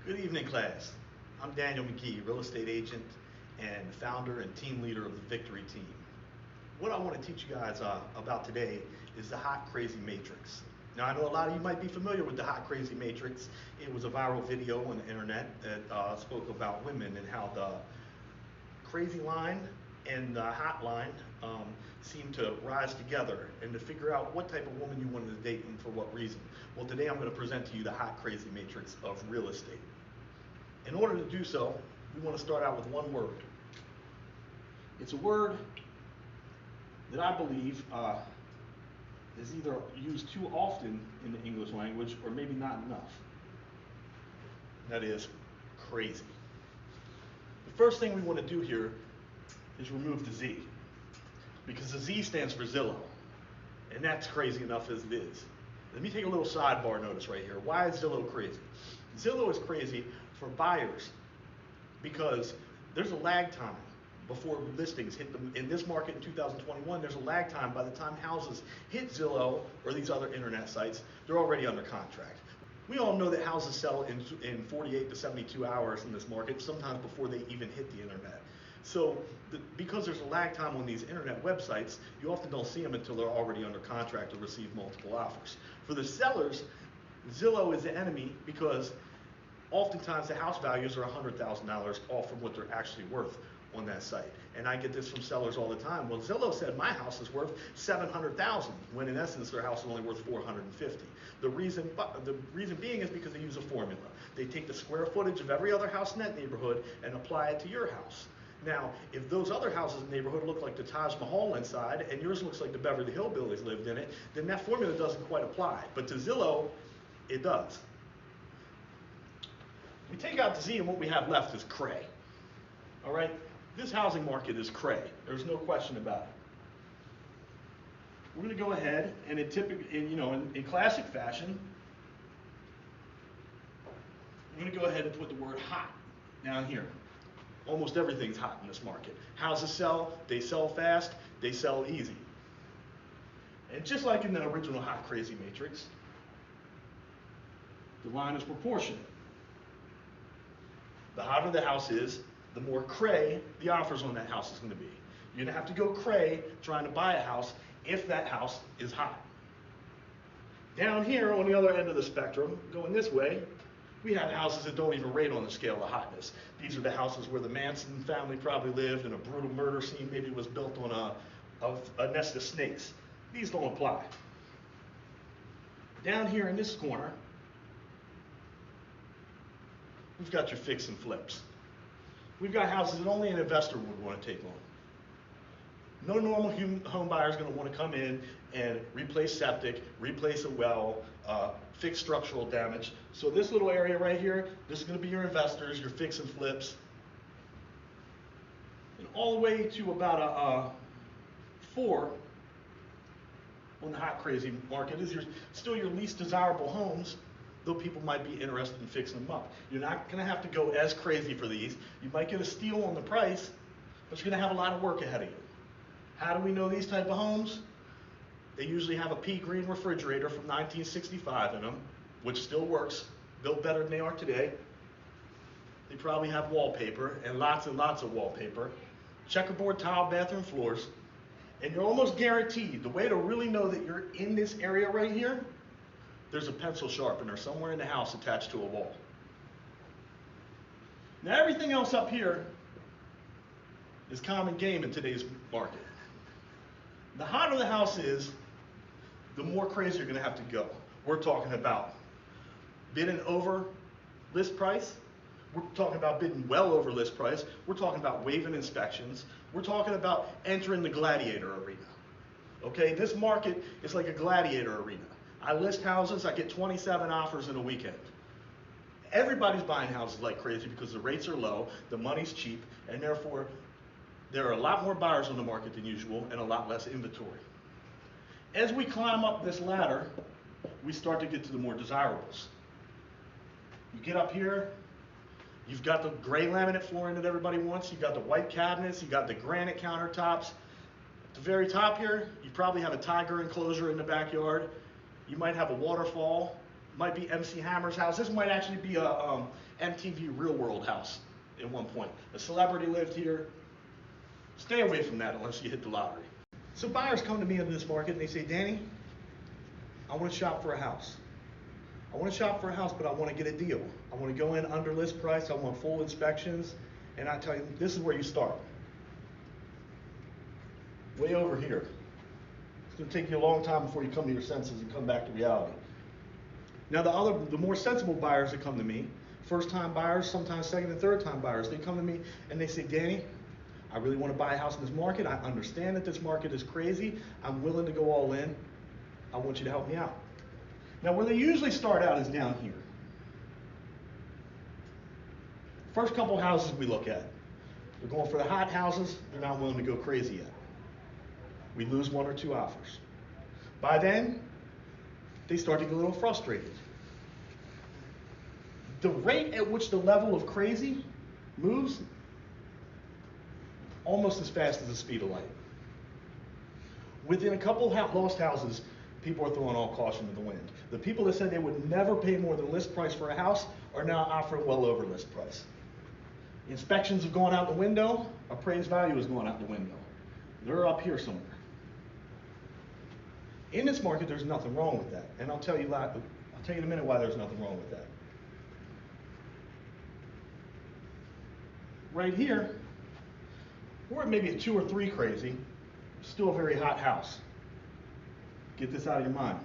Good evening, class. I'm Daniel McGee, real estate agent and founder and team leader of the Victory Team. What I want to teach you guys about today is the Hot Crazy Matrix. Now, I know a lot of you might be familiar with the Hot Crazy Matrix. It was a viral video on the internet that spoke about women and how the crazy line and the hot line seem to rise together, and to figure out what type of woman you wanted to date and for what reason. Well, today I'm going to present to you the Hot Crazy Matrix of real estate. In order to do so, we want to start out with one word. It's a word that I believe is either used too often in the English language or maybe not enough. That is crazy. The first thing we want to do here is remove the Z, because the Z stands for Zillow, and that's crazy enough as it is. Let me take a little sidebar notice right here. Why is Zillow crazy? Zillow is crazy for buyers because there's a lag time before listings hit them. In this market in 2021, there's a lag time. By the time houses hit Zillow or these other internet sites, they're already under contract. We all know that houses sell in 48 to 72 hours in this market, sometimes before they even hit the internet. So because there's a lag time on these internet websites, you often don't see them until they're already under contract or receive multiple offers. For the sellers, Zillow is the enemy because oftentimes the house values are $100,000 off from what they're actually worth on that site. And I get this from sellers all the time. Well, Zillow said my house is worth $700,000, when in essence their house is only worth $450,000. The reason being is because they use a formula. They take the square footage of every other house in that neighborhood and apply it to your house. Now, if those other houses in the neighborhood look like the Taj Mahal inside and yours looks like the Beverly Hillbillies lived in it, then that formula doesn't quite apply. But to Zillow, it does. We take out the Z, and what we have left is cray. All right? This housing market is cray. There's no question about it. We're going to go ahead and in classic fashion, I'm going to go ahead and put the word hot down here. Almost everything's hot in this market. Houses sell, they sell fast, they sell easy. And just like in the original Hot Crazy Matrix, the line is proportionate. The hotter the house is, the more cray the offers on that house is going to be. You're going to have to go cray trying to buy a house if that house is hot. Down here on the other end of the spectrum, going this way, we have houses that don't even rate on the scale of hotness. These are the houses where the Manson family probably lived, and a brutal murder scene maybe was built on a nest of snakes. These don't apply. Down here in this corner, we've got your fix and flips. We've got houses that only an investor would want to take on. No normal home buyer is going to want to come in and replace septic, replace a well, fix structural damage. So this little area right here, this is going to be your investors, your fix and flips. And all the way to about a 4 on the Hot Crazy market is still your least desirable homes, though people might be interested in fixing them up. You're not going to have to go as crazy for these. You might get a steal on the price, but you're going to have a lot of work ahead of you. How do we know these type of homes? They usually have a pea green refrigerator from 1965 in them, which still works, built better than they are today. They probably have wallpaper, and lots of wallpaper. Checkerboard tile bathroom floors. And you're almost guaranteed, the way to really know that you're in this area right here, there's a pencil sharpener somewhere in the house attached to a wall. Now everything else up here is common game in today's market. The hotter the house is, the more crazy you're going to have to go. We're talking about bidding over list price. We're talking about bidding well over list price. We're talking about waiving inspections. We're talking about entering the gladiator arena. Okay, this market is like a gladiator arena. I list houses, I get 27 offers in a weekend. Everybody's buying houses like crazy because the rates are low, the money's cheap, and therefore there are a lot more buyers on the market than usual and a lot less inventory. As we climb up this ladder, we start to get to the more desirables. You get up here, you've got the gray laminate flooring that everybody wants, you've got the white cabinets, you've got the granite countertops. At the very top here, you probably have a tiger enclosure in the backyard. You might have a waterfall. might be MC Hammer's house. This might actually be a MTV Real World house at one point. A celebrity lived here. Stay away from that unless you hit the lottery. So buyers come to me in this market and they say, Danny, I want to shop for a house. I want to shop for a house, but I want to get a deal. I want to go in under list price. I want full inspections. And I tell you, this is where you start. Way over here. It's going to take you a long time before you come to your senses and come back to reality. Now the more sensible buyers that come to me, first time buyers, sometimes second and third time buyers, they come to me and they say, Danny, I really want to buy a house in this market. I understand that this market is crazy. I'm willing to go all in. I want you to help me out. Now where they usually start out is down here. First couple houses we look at, they're going for the hot houses. They're not willing to go crazy yet. We lose one or two offers. By then, they start to get a little frustrated. The rate at which the level of crazy moves almost as fast as the speed of light. Within a couple lost houses, people are throwing all caution to the wind. The people that said they would never pay more than list price for a house are now offering well over list price. Inspections have gone out the window, appraised value has gone out the window. They're up here somewhere. In this market, there's nothing wrong with that. And I'll tell you in a minute why there's nothing wrong with that. Right here, we're at maybe a 2 or 3 crazy, still a very hot house. Get this out of your mind.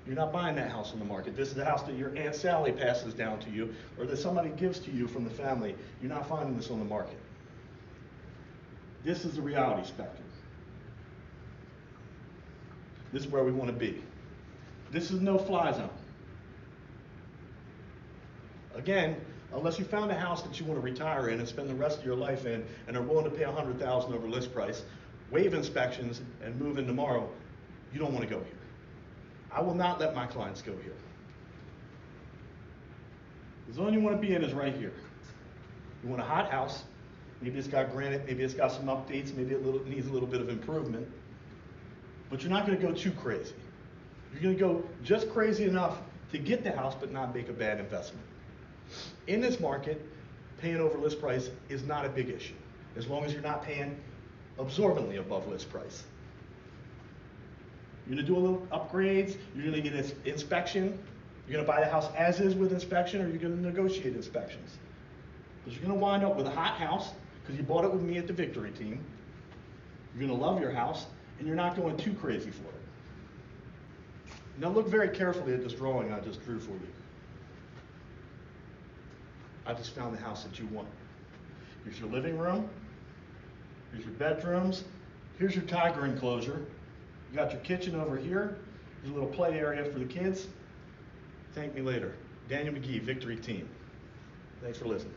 You're not buying that house on the market. This is the house that your Aunt Sally passes down to you or that somebody gives to you from the family. You're not finding this on the market. This is the reality spectrum. This is where we want to be. This is no fly zone. Again, unless you found a house that you want to retire in and spend the rest of your life in and are willing to pay $100,000 over list price, waive inspections, and move in tomorrow, you don't want to go here. I will not let my clients go here. The zone you want to be in is right here. You want a hot house. Maybe it's got granite, maybe it's got some updates, maybe it needs a little bit of improvement. But you're not going to go too crazy. You're going to go just crazy enough to get the house but not make a bad investment. In this market, paying over list price is not a big issue, as long as you're not paying absorbently above list price. You're going to do a little upgrades, you're going to get an inspection, you're going to buy the house as is with inspection, or you're going to negotiate inspections. Because you're going to wind up with a hot house, because you bought it with me at the Victory Team. You're going to love your house, and you're not going too crazy for it. Now look very carefully at this drawing I just drew for you. I just found the house that you want. Here's your living room. Here's your bedrooms. Here's your tiger enclosure. You got your kitchen over here. There's a little play area for the kids. Thank me later. Daniel McGee, Victory Team. Thanks for listening.